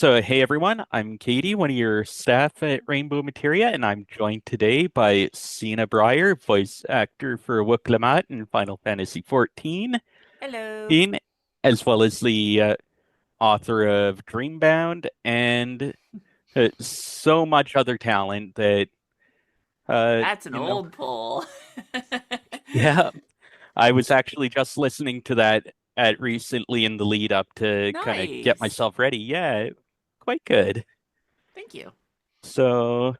So, hey everyone, I'm Katie, one of your staff at Rainbow Materia, and I'm joined today by Sena Bryer, voice actor for Lamat in Final Fantasy XIV, Hello. in, as well as the author of Dreambound and so much other talent that, uh, That's an you know, old pull. yeah, I was actually just listening to that at recently in the lead up to kind of get Nice. myself ready. Yeah, quite good. Thank you. So.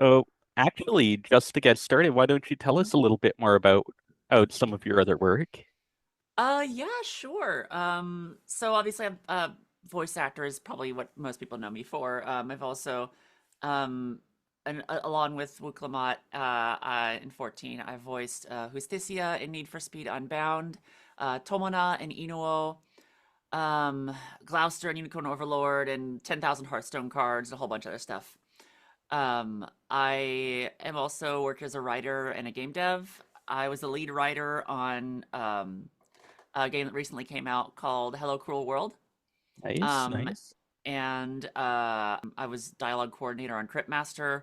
Oh, actually, just to get started, why don't you tell Mhm. us a little bit more about some of your other work? Yeah, sure. So obviously I'm voice actor is probably what most people know me for. I've also um along with Wook Lamat in 14, I voiced Justicia in Need for Speed Unbound, Tomona in Inuo, um Gloucester and Unicorn Overlord and 10,000 Hearthstone cards, and a whole bunch of other stuff. I am also worked as a writer and a game dev. I was the lead writer on a game that recently came out called Hello Cruel World. Nice, Um, nice. and I was dialogue coordinator on Cryptmaster.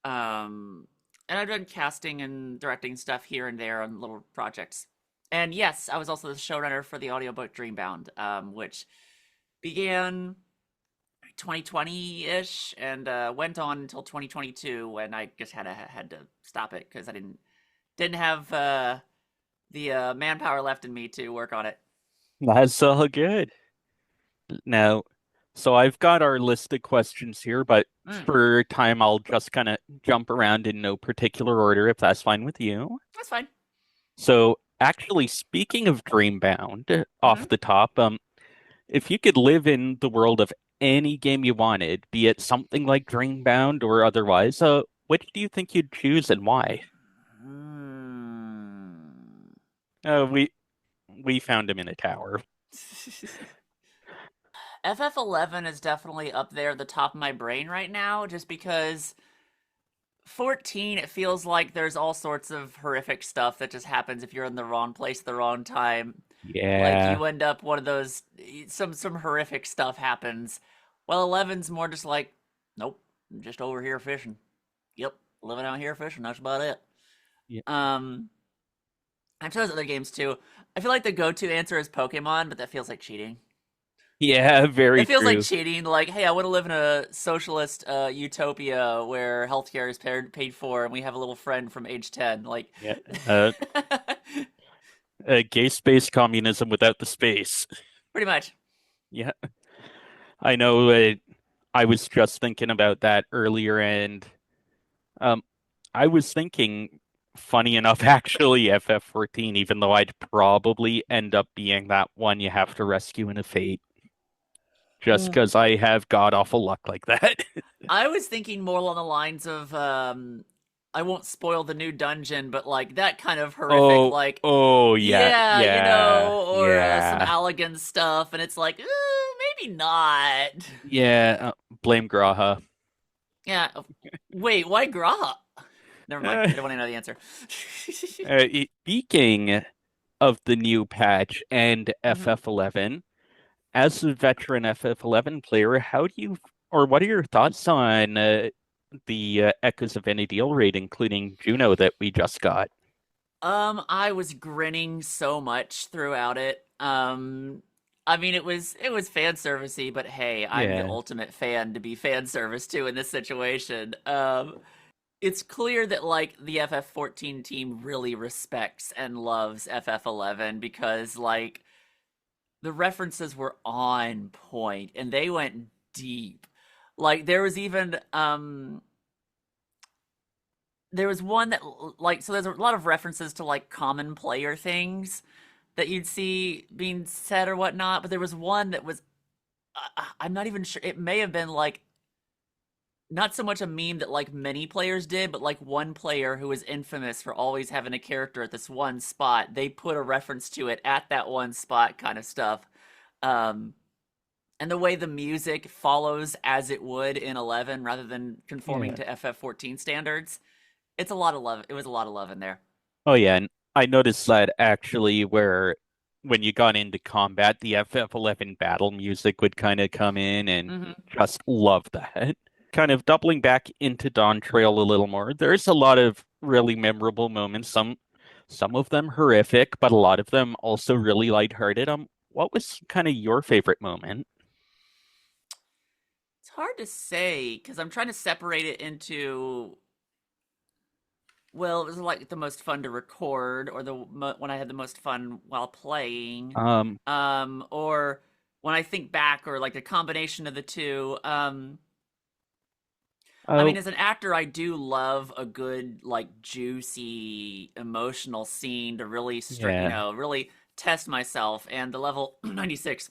Um, and I've done casting and directing stuff here and there on little projects. And yes, I was also the showrunner for the audiobook Dreambound, which began 2020-ish and went on until 2022 when I just had to stop it because I didn't have the manpower left in me to work on it. That's all good. Now, so I've got our list of questions here, but Mm, for time, I'll just kind of jump around in no particular order, if that's fine with you. that's fine. So, actually, speaking of Dreambound, Hmm. off the top, if you could live in the world of any game you wanted, be it something like Dreambound or otherwise, which do you think you'd choose and why? Mm. We found him in a tower. FF11 is definitely up there at the top of my brain right now, just because 14, it feels like there's all sorts of horrific stuff that just happens if you're in the wrong place at the wrong time. Like Yeah, you end up one of those some horrific stuff happens. Well, 11's more just like, nope, I'm just over here fishing. Yep, living out here fishing. That's about it. yeah, Um, I've tried other games too. I feel like the go-to answer is Pokemon, but that feels like cheating. yeah, It very feels like true. cheating. Like, hey, I want to live in a socialist utopia where healthcare is paid for, and we have a little friend from age 10. Like, Yeah, uh, gay space communism without the space. pretty much. Yeah, I know. I was just thinking about that earlier, and um, I was thinking, funny enough, actually, FF14, even though I'd probably end up being that one you have to rescue in a fate, just Mm. because I have god awful luck like that. I was thinking more along the lines of, I won't spoil the new dungeon, but like that kind of horrific, Oh, like, oh, yeah, yeah, yeah, or some yeah, Allegan stuff, and it's like, maybe not. yeah. Blame Graha. Yeah. Wait, why Graha? Never mind. Uh, I don't want to know the answer. Speaking of the new patch and Hmm. FF11, as a veteran FF11 player, how do you, or what are your thoughts on the Echoes of Enidil raid, including Juno that we just got? I was grinning so much throughout it. I mean, it was fan servicey, but hey, I'm the Yeah, ultimate fan to be fan service to in this situation. It's clear that like the FF14 team really respects and loves FF11 because like the references were on point and they went deep. Like there was one that like so there's a lot of references to like common player things that you'd see being said or whatnot, but there was one that was I'm not even sure, it may have been like not so much a meme that like many players did, but like one player who was infamous for always having a character at this one spot, they put a reference to it at that one spot kind of stuff. Um, and the way the music follows as it would in 11 rather than conforming yeah. to FF14 standards, it's a lot of love. It was a lot of love in there. Oh, yeah. And I noticed that actually where when you got into combat, the FF11 battle music would kind of come in and Hmm. just love that. Kind of doubling back into Dawntrail a little more. There's a lot of really memorable moments, some of them horrific, but a lot of them also really lighthearted. What was kind of your favorite moment? It's hard to say because I'm trying to separate it into, well, it was like the most fun to record, or when I had the most fun while playing, Um, or when I think back, or like a combination of the two. I mean, oh as an actor, I do love a good, like, juicy, emotional scene to really, yeah, really test myself. And the level 96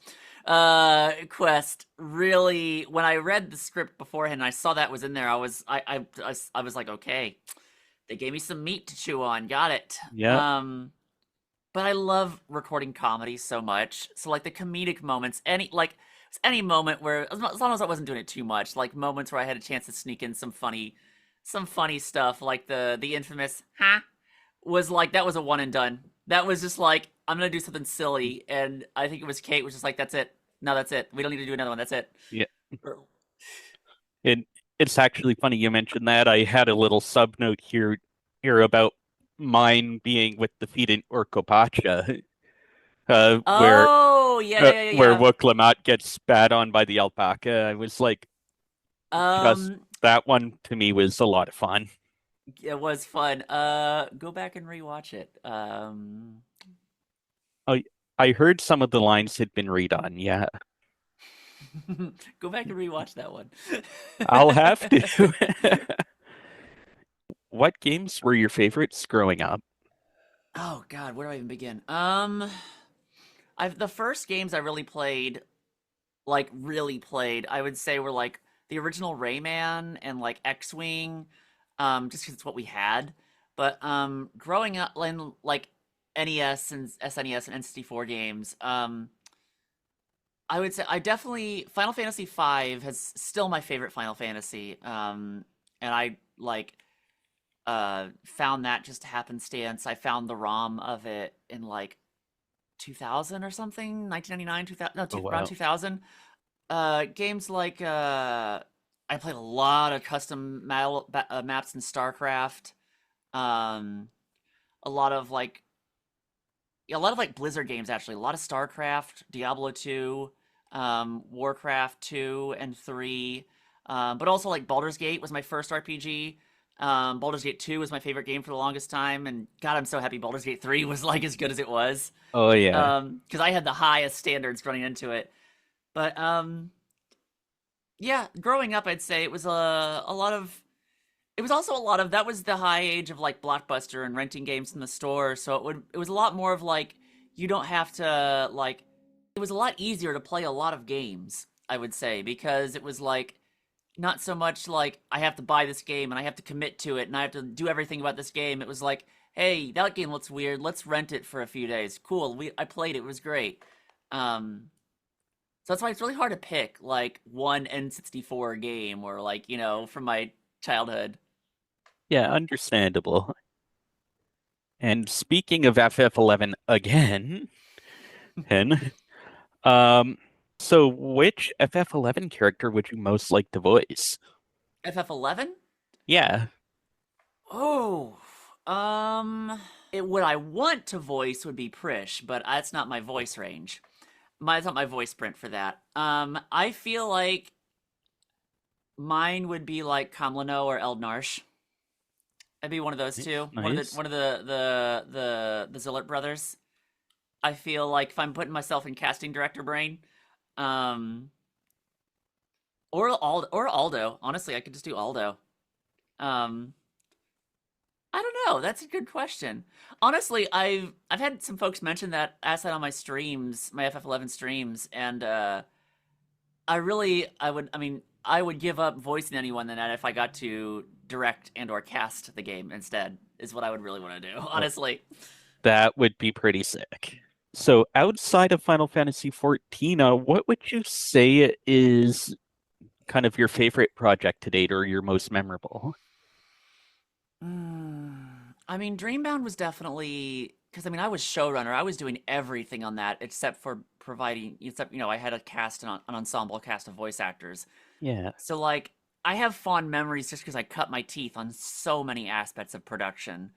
quest really, when I read the script beforehand, and I saw that was in there. I was like, okay, they gave me some meat to chew on. Got it. yeah. But I love recording comedy so much. So like the comedic moments, any moment where, as long as I wasn't doing it too much, like moments where I had a chance to sneak in some funny stuff, like the infamous "huh" was like, that was a one and done. That was just like, I'm gonna do something silly, and I think it was Kate was just like, that's it. No, that's it. We don't need to do another one. That's it. Yeah. It it's actually funny you mentioned that. I had a little sub note here about mine being with the feet in Orcopacha, uh, where Oh where yeah. Wook Lamat gets spat on by the alpaca. I was like, just Um, that one to me was a lot of fun. it was fun. Go back and rewatch it. I I heard some of the lines had been redone. Yeah, Go back and rewatch that one. I'll have to. What games were your favorites growing up? Oh God, where do I even begin? I've the first games I really played, really played, I would say were like the original Rayman and like X-Wing, just because it's what we had. But growing up in like NES and SNES and N64 games, I would say I definitely Final Fantasy V has still my favorite Final Fantasy. And I like found that just happenstance. I found the ROM of it in like 2000 or something, 1999, 2000, no, Oh around wow. 2000. Games like I played a lot of custom maps in StarCraft. Um, a lot of like yeah, a lot of like Blizzard games actually. A lot of StarCraft, Diablo 2, Warcraft 2 and 3. But also like Baldur's Gate was my first RPG. Baldur's Gate 2 was my favorite game for the longest time, and God, I'm so happy Baldur's Gate 3 was like as good as it was. Oh yeah. Because I had the highest standards running into it. But yeah, growing up, I'd say it was a lot of. It was also a lot of, that was the high age of like Blockbuster and renting games from the store. So it was a lot more of like, you don't have to like. It was a lot easier to play a lot of games, I would say, because it was like not so much like I have to buy this game and I have to commit to it and I have to do everything about this game. It was like, hey, that game looks weird. Let's rent it for a few days. Cool. I played it. It was great. Um, so that's why it's really hard to pick like one N64 game or like, from my childhood. Yeah, understandable. And speaking of FF11 again, Hen, um, so which FF11 character would you most like to voice? FF11? Yeah. Oh, what I want to voice would be Prish, but that's not my voice range. That's not my voice print for that. I feel like mine would be like Kamlano or Eldnarsh. I'd be one of those Nice, two. nice. One of the Zillert brothers. I feel like if I'm putting myself in casting director brain, um, or Aldo. Honestly, I could just do Aldo. Um, I don't know. That's a good question. Honestly, I've had some folks mention that, ask that on my streams, my FF11 streams, and I would give up voicing anyone than that if I got to direct and or cast the game instead. Is what I would really want to do. Oh, Honestly, that would be pretty sick. So outside of Final Fantasy 14, what would you say is kind of your favorite project to date or your most memorable? I mean, Dreambound was definitely. because I mean, I was showrunner. I was doing everything on that except for I had a cast, an ensemble cast of voice actors. Yeah. So like, I have fond memories just because I cut my teeth on so many aspects of production.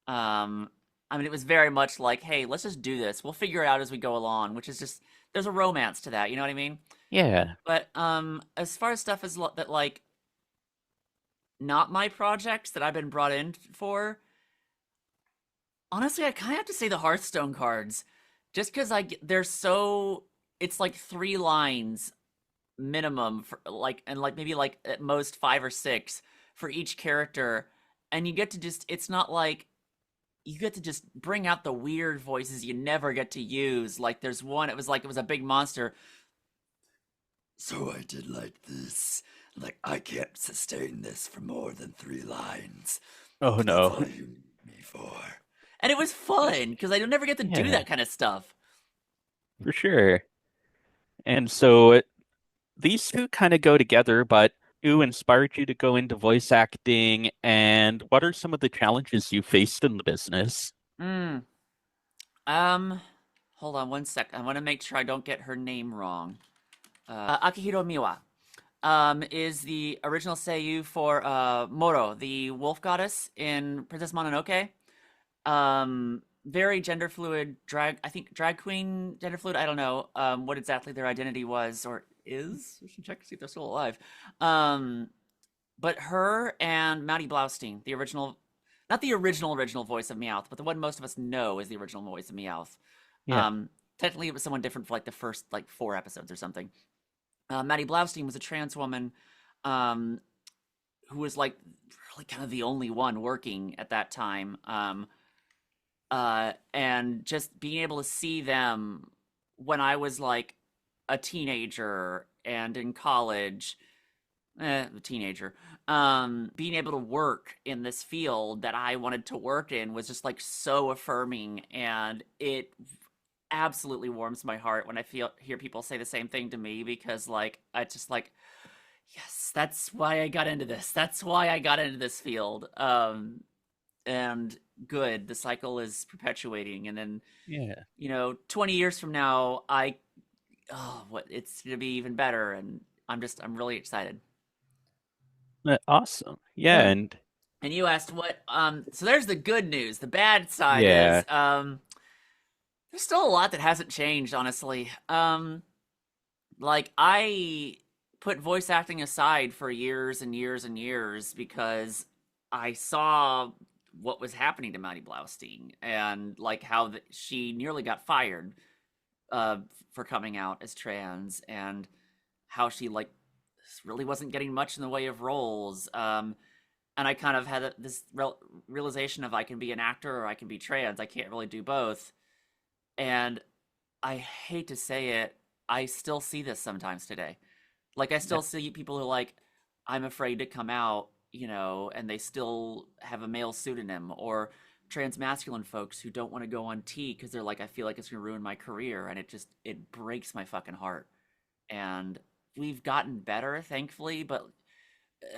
Um, I mean, it was very much like, hey, let's just do this. We'll figure it out as we go along, which is just there's a romance to that. You know what I mean? Yeah. But as far as stuff as that like not my projects that I've been brought in for, honestly, I kind of have to say the Hearthstone cards, just because they're so it's like 3 lines minimum for like and like maybe like at most 5 or 6 for each character, and you get to just it's not like you get to just bring out the weird voices you never get to use. Like there's one, it was like it was a big monster. So I did like this. Like I can't sustain this for more than 3 lines, Oh but that's no. all you need me for. And it was fun because I never get to do Yeah, that kind of stuff. for sure. And so these two kind of go together, but who inspired you to go into voice acting, and what are some of the challenges you faced in the business? Mm. Um, Hold on 1 sec. I want to make sure I don't get her name wrong. Akihiro Miwa is the original seiyuu for Moro, the wolf goddess in Princess Mononoke. Very gender fluid drag. I think drag queen gender fluid. I don't know what exactly their identity was or is. We should check to see if they're still alive. Um, but her and Maddie Blaustein, the original, not the original voice of Meowth, but the one most of us know is the original voice of Meowth. Yeah. Um, Technically, it was someone different for like the first like 4 episodes or something. Maddie Blaustein was a trans woman um, who was like really kind of the only one working at that time. And just being able to see them when I was like a teenager and in college, a teenager, being able to work in this field that I wanted to work in was just like so affirming, and it absolutely warms my heart when I hear people say the same thing to me because like I just like yes, that's why I got into this. That's why I got into this field. And good, the cycle is perpetuating, and then Yeah. 20 years from now, what it's gonna be even better, and I'm really excited. Awesome. Yeah, Yeah. and And you asked what so there's the good news. The bad side yeah. is there's still a lot that hasn't changed, honestly. Like I put voice acting aside for years and years and years because I saw what was happening to Maddie Blaustein and like how she nearly got fired uh, for coming out as trans, and how she like really wasn't getting much in the way of roles. And I kind of had this realization of I can be an actor or I can be trans. I can't really do both. And I hate to say it, I still see this sometimes today. Like I still see people who like I'm afraid to come out, and they still have a male pseudonym, or trans masculine folks who don't want to go on T because they're like I feel like it's going to ruin my career, and it breaks my fucking heart. And we've gotten better thankfully, but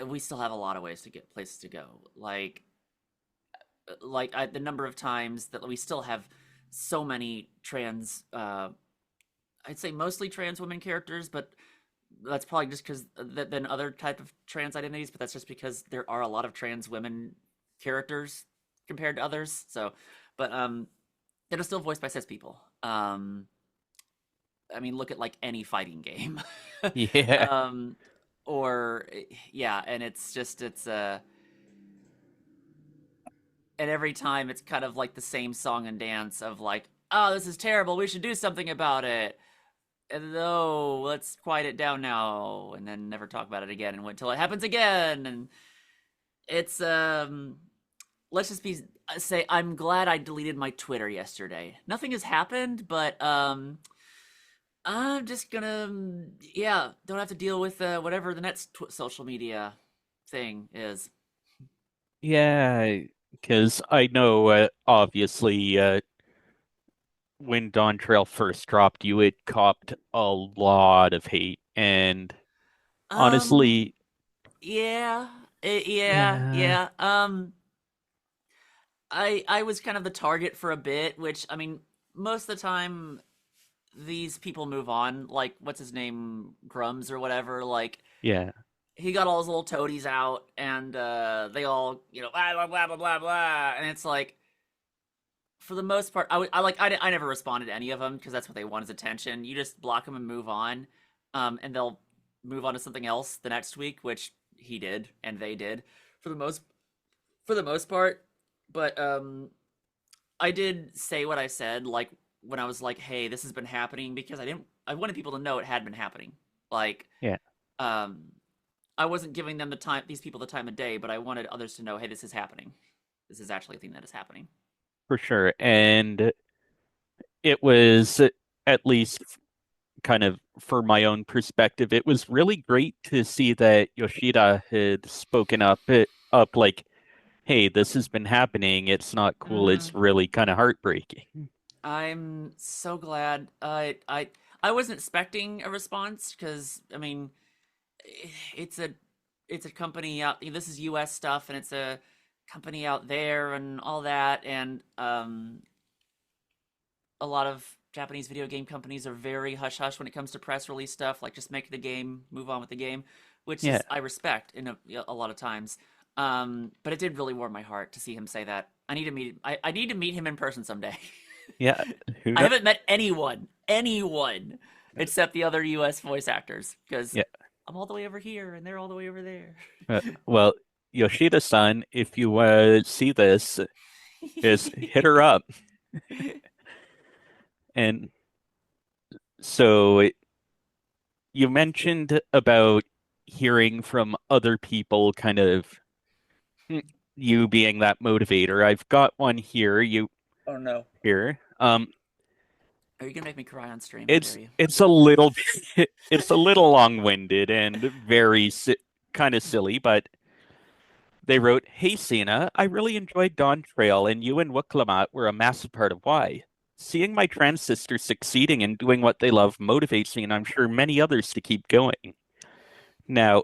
we still have a lot of ways to get places to go. The number of times that we still have so many trans I'd say mostly trans women characters, but that's probably just because than other type of trans identities, but that's just because there are a lot of trans women characters compared to others. So, but they're still voiced by cis people. I mean, look at like any fighting game, Yeah. um, or yeah, and and every time it's kind of like the same song and dance of like, oh, this is terrible. We should do something about it. And no, let's quiet it down now, and then never talk about it again, and wait until it happens again. And it's let's just be say I'm glad I deleted my Twitter yesterday. Nothing has happened, but I'm just gonna yeah, don't have to deal with whatever the next social media thing is. Yeah, because I know obviously when Dawntrail first dropped you, it copped a lot of hate. And Um, honestly, yeah, yeah, yeah, yeah. I was kind of the target for a bit, which I mean, most of the time these people move on. Like what's his name, Grums or whatever. Like Yeah, he got all his little toadies out, and they all blah blah blah blah blah blah, and it's like for the most part, I never responded to any of them because that's what they want is attention. You just block them and move on, and they'll move on to something else the next week, which he did and they did for the most part. But I did say what I said, like when I was like, "Hey, this has been happening," because I wanted people to know it had been happening. Like, yeah, um, I wasn't giving them the time, these people the time of day, but I wanted others to know, "Hey, this is happening. This is actually a thing that is happening." for sure. And it was at least kind of for my own perspective, it was really great to see that Yoshida had spoken up like, hey, this has been happening. It's not cool. Mm-hmm. It's really kind of heartbreaking. I'm so glad. I wasn't expecting a response because I mean, it's a it's a company out. This is U.S. stuff, and it's a company out there, and all that. And a lot of Japanese video game companies are very hush hush when it comes to press release stuff. Like just make the game, move on with the game, which Yeah, is I respect in a lot of times. But it did really warm my heart to see him say that. I need to meet him in person someday. yeah. Who I knows? haven't met anyone, except the other U.S. voice actors, because Yeah. I'm all the way over here and they're all the way over there. Well, Yoshida-san, if you see this, is hit her up. And so you mentioned about hearing from other people, kind of mm, you being that motivator. I've got one here. You Oh no. here. Are you gonna make me cry on stream? How dare It's you? it's a little it's a little long-winded and very si kind of silly, but they wrote, "Hey Sena, I really enjoyed Dawntrail, and you and Lamat were a massive part of why. Seeing my trans sisters succeeding and doing what they love motivates me, and I'm sure many others to keep going. Now,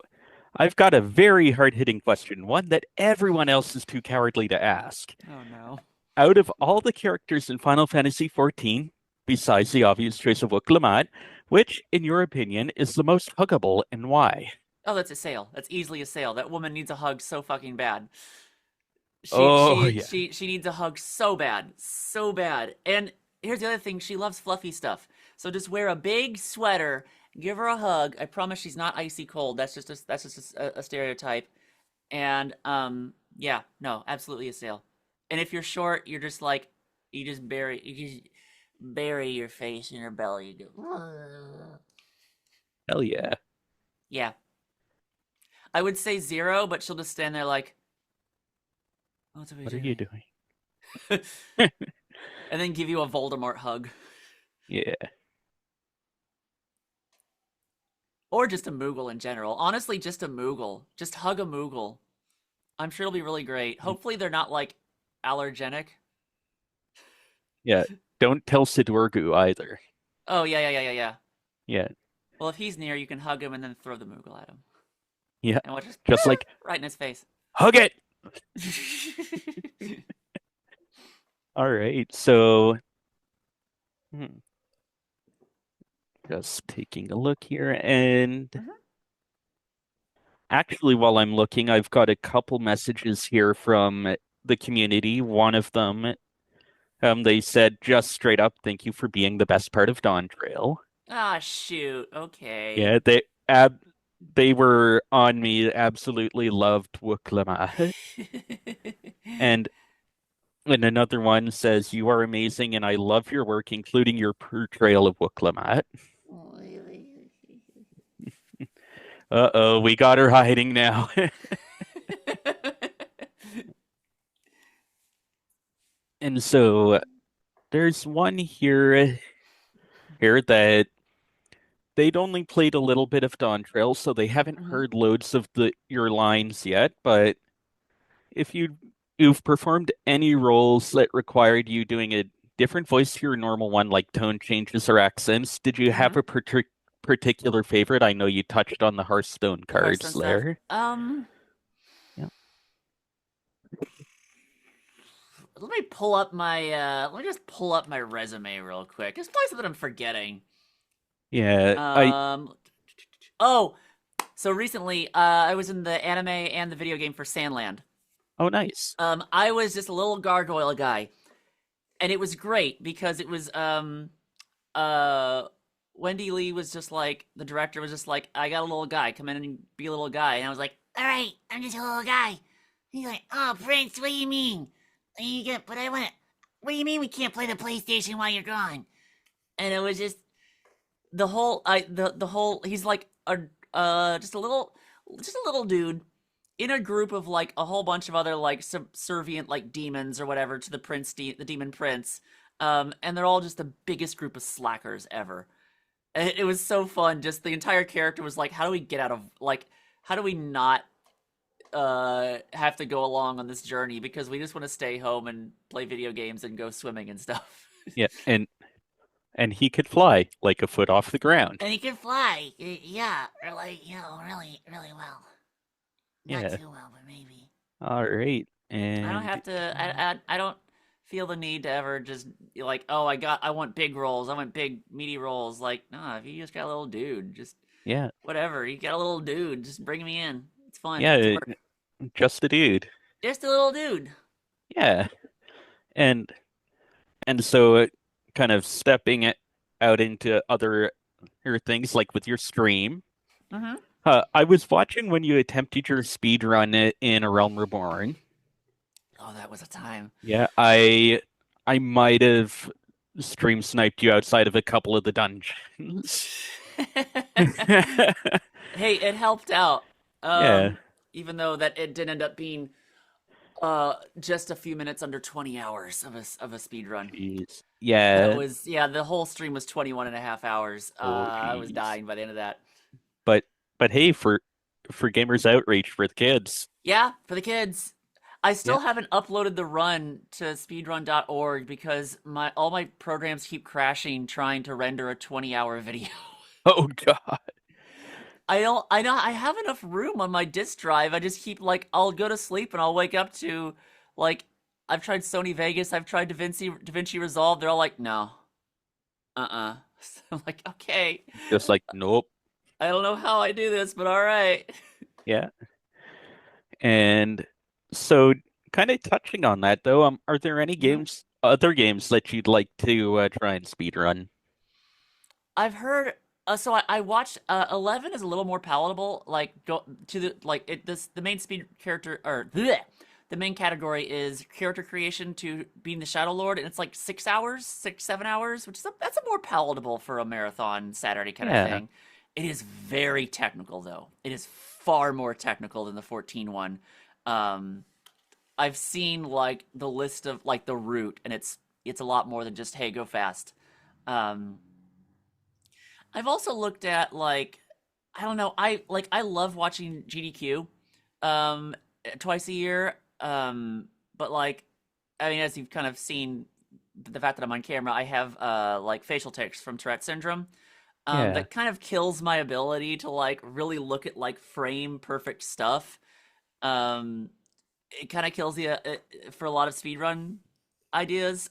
I've got a very hard-hitting question, one that everyone else is too cowardly to ask. Oh no. Out of all the characters in Final Fantasy XIV, besides the obvious choice of Lamat, which, in your opinion, is the most huggable and why?" Oh, that's a sale. That's easily a sale. That woman needs a hug so fucking bad. She Oh, she yeah. she she needs a hug so bad, so bad. And here's the other thing: she loves fluffy stuff. So just wear a big sweater, give her a hug. I promise she's not icy cold. That's just a stereotype. And yeah, no, absolutely a sale. And if you're short, you're just like you just bury your face in her belly. You go, Hell yeah. yeah. I would say zero, but she'll just stand there like, what are we What are you doing? doing? And then give you a Voldemort hug. Yeah. Or just a Moogle in general. Honestly, just a Moogle. Just hug a Moogle. I'm sure it'll be really great. Hopefully they're not like allergenic. Yeah. Don't tell Sidorgu either. Oh yeah, yeah, yeah, yeah, yeah. Yeah. Well, if he's near, you can hug him and then throw the Moogle at him. Yeah. And watch just Just like, right in his face. hug it. All right. So, hmm, just taking a look here. And Mhm. actually, while I'm looking, I've got a couple messages here from the community. One of them, they said just straight up, thank you for being the best part of Dawntrail. Ah, shoot. Okay. Yeah, they were on me, absolutely loved Wuklama. And another one says, "You are amazing and I love your work, including your portrayal of Wuklamat." Uh-oh, we got her hiding now. And so there's one here that they'd only played a little bit of Dawntrail, so they haven't Mhm. heard loads of the your lines yet, but if you've performed any roles that required you doing a different voice to your normal one, like tone changes or accents, did you have Mhm. a particular favorite? I know you touched on the Hearthstone The cards Hearthstone stuff. there. Yeah. let me pull up my let me just pull up my resume real quick. There's probably something I'm forgetting. Yeah, I Um, oh, so recently, I was in the anime and the video game for Sandland. oh nice. I was just a little gargoyle guy, and it was great because it was uh Wendy Lee was just like the director was just like, I got a little guy, come in and be a little guy, and I was like, all right, I'm just a little guy. He's like, oh Prince, what do you mean? You get, but I want to. What do you mean we can't play the PlayStation while you're gone? And it was just the whole. He's like a just a little dude in a group of like a whole bunch of other like subservient like demons or whatever to the the demon prince. And they're all just the biggest group of slackers ever. And it was so fun. Just the entire character was like, how do we get out of like, how do we not have to go along on this journey because we just want to stay home and play video games and go swimming and stuff. Yeah, and he could fly like a foot off the ground. And he can fly, yeah, really, really, really well. Not Yeah. too well, but maybe. All right. I don't And have to. I don't feel the need to ever just like, oh, I want big roles. I want big meaty roles. Like, nah, if you just got a little dude, just yeah, whatever. You got a little dude, just bring me in. It's fun. It's yeah, work. just a dude. Just a little dude. Yeah. And so kind of stepping it out into other things like with your stream. Mm-hmm. I was watching when you attempted your speed run in A Realm Reborn. Oh, that was a time. Yeah, I might have stream sniped you outside of a couple of the dungeons. Hey, it helped out. Yeah. Even though that it did end up being just a few minutes under 20 hours of a speed run. Jeez. That Yeah. was yeah, the whole stream was 21 and a half hours. Oh, I was jeez. dying by the end of that. But hey, for gamers outreach for the kids. Yeah, for the kids. I Yeah. still haven't uploaded the run to speedrun.org because my all my programs keep crashing trying to render a 20-hour video. Oh God. I know I have enough room on my disk drive. I just keep like I'll go to sleep and I'll wake up to like I've tried Sony Vegas, I've tried DaVinci Resolve. They're all like, no, So I'm like, okay, Just like nope. I don't know how I do this, but all right. Yeah. And so kind of touching on that though, are there any Mhm. other games that you'd like to try and speedrun? I've heard. So I watched. 11 is a little more palatable. Like go to the like it. This the main speed character or bleh, the main category is character creation to being the Shadow Lord, and it's like 6 hours, 6 7 hours, which is that's a more palatable for a marathon Saturday kind of Yeah. thing. It is very technical though. It is far more technical than the 14 one. Um, I've seen like the list of like the route, and it's a lot more than just hey go fast. Um, I've also looked at like I don't know, I love watching GDQ twice a year. But like I mean as you've kind of seen the fact that I'm on camera, I have like facial tics from Tourette syndrome. Yeah. That kind of kills my ability to like really look at like frame perfect stuff. Um it kind of kills you for a lot of speedrun ideas.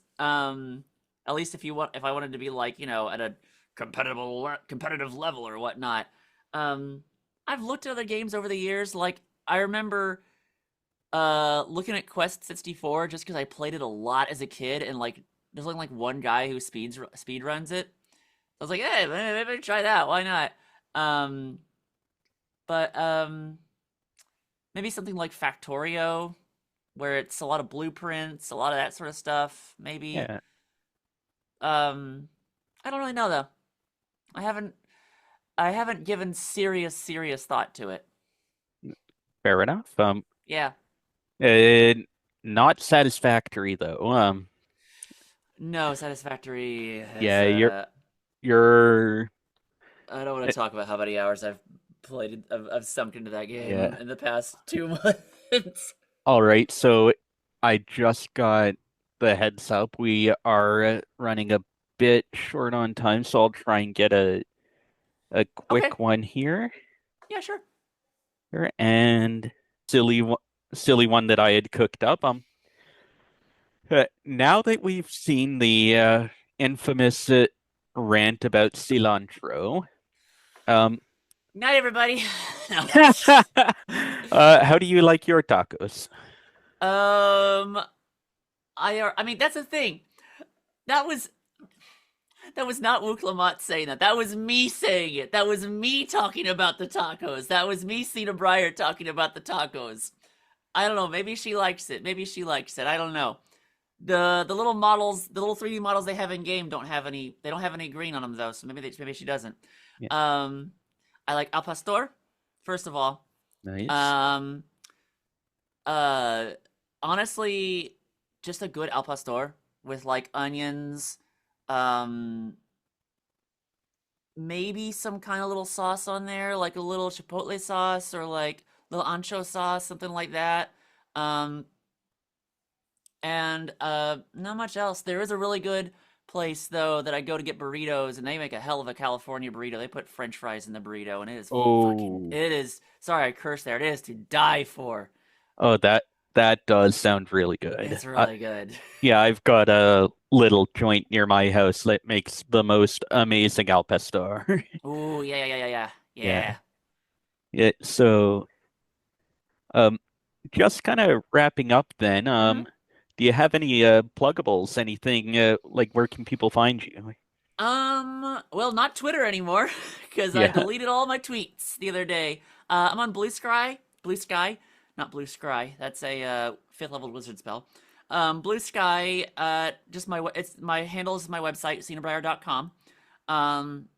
At least if I wanted to be like, at a competitive level or whatnot. Um, I've looked at other games over the years. Like I remember looking at Quest 64 just because I played it a lot as a kid, and like there's only like one guy who speed runs it. I was like, hey, maybe try that. Why not? Um, but maybe something like Factorio, where it's a lot of blueprints, a lot of that sort of stuff. Maybe. Yeah. I don't really know though. I haven't I haven't given serious thought to it. Fair enough. Yeah. Uh, not satisfactory though. No, Satisfactory is Yeah, you're I don't want to talk about how many hours I've sunk into that game yeah. in the past 2 months. All right. So I just got the heads up. We are running a bit short on time, so I'll try and get a Okay. quick one here. Yeah, sure. And silly one that I had cooked up. Now that we've seen the infamous rant about cilantro, um, Night, everybody. No. how do you like your tacos? Um, I mean, that's the thing. That was that was not Wook Lamat saying that. That was me saying it. That was me talking about the tacos. That was me, Sena Bryer, talking about the tacos. I don't know. Maybe she likes it. Maybe she likes it. I don't know. The little models, the little 3D models they have in game don't have any. They don't have any green on them though. So maybe she doesn't. Yeah, Um, I like al pastor. First of all, nice. um, uh, honestly, just a good al pastor with like onions, um, maybe some kind of little sauce on there, like a little chipotle sauce or like little ancho sauce, something like that. Um, and not much else. There is a really good place though that I go to get burritos, and they make a hell of a California burrito. They put French fries in the burrito, and it is fucking. Oh, It is. Sorry, I cursed there. It is to die for. oh, that does sound really good. It's really good. Yeah, I've got a little joint near my house that makes the most amazing al pastor. Ooh, yeah, yeah, yeah, yeah, yeah, Yeah. yeah. Yeah, so um just kind of wrapping up then, Mm-hmm. do you have any pluggables, anything like where can people find you? Well, not Twitter anymore because I Yeah. deleted all my tweets the other day. I'm on Blue Sky, not Blue Sky. That's a fifth level wizard spell. Blue Sky. Just it's my handle is my website, senabryer.com. Um,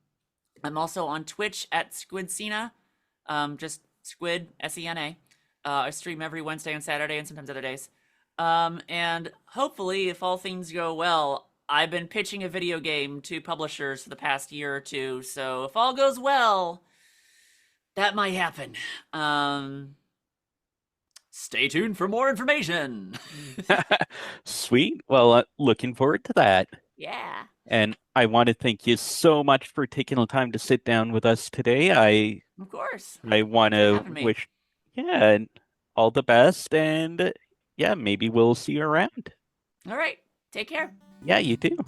I'm also on Twitch at Squid Sena. Just Squid Sena. I stream every Wednesday and Saturday, and sometimes other days. And hopefully, if all things go well, I've been pitching a video game to publishers for the past year or two. So if all goes well, that might happen. Stay tuned for more information. Sweet. Well, looking forward to that. Yeah, And I want to thank you so much for taking the time to sit down with us today. of course. I want Thanks for to having me. wish, yeah, and all the best, and yeah, maybe we'll see you around. All right, take care. Yeah, you too.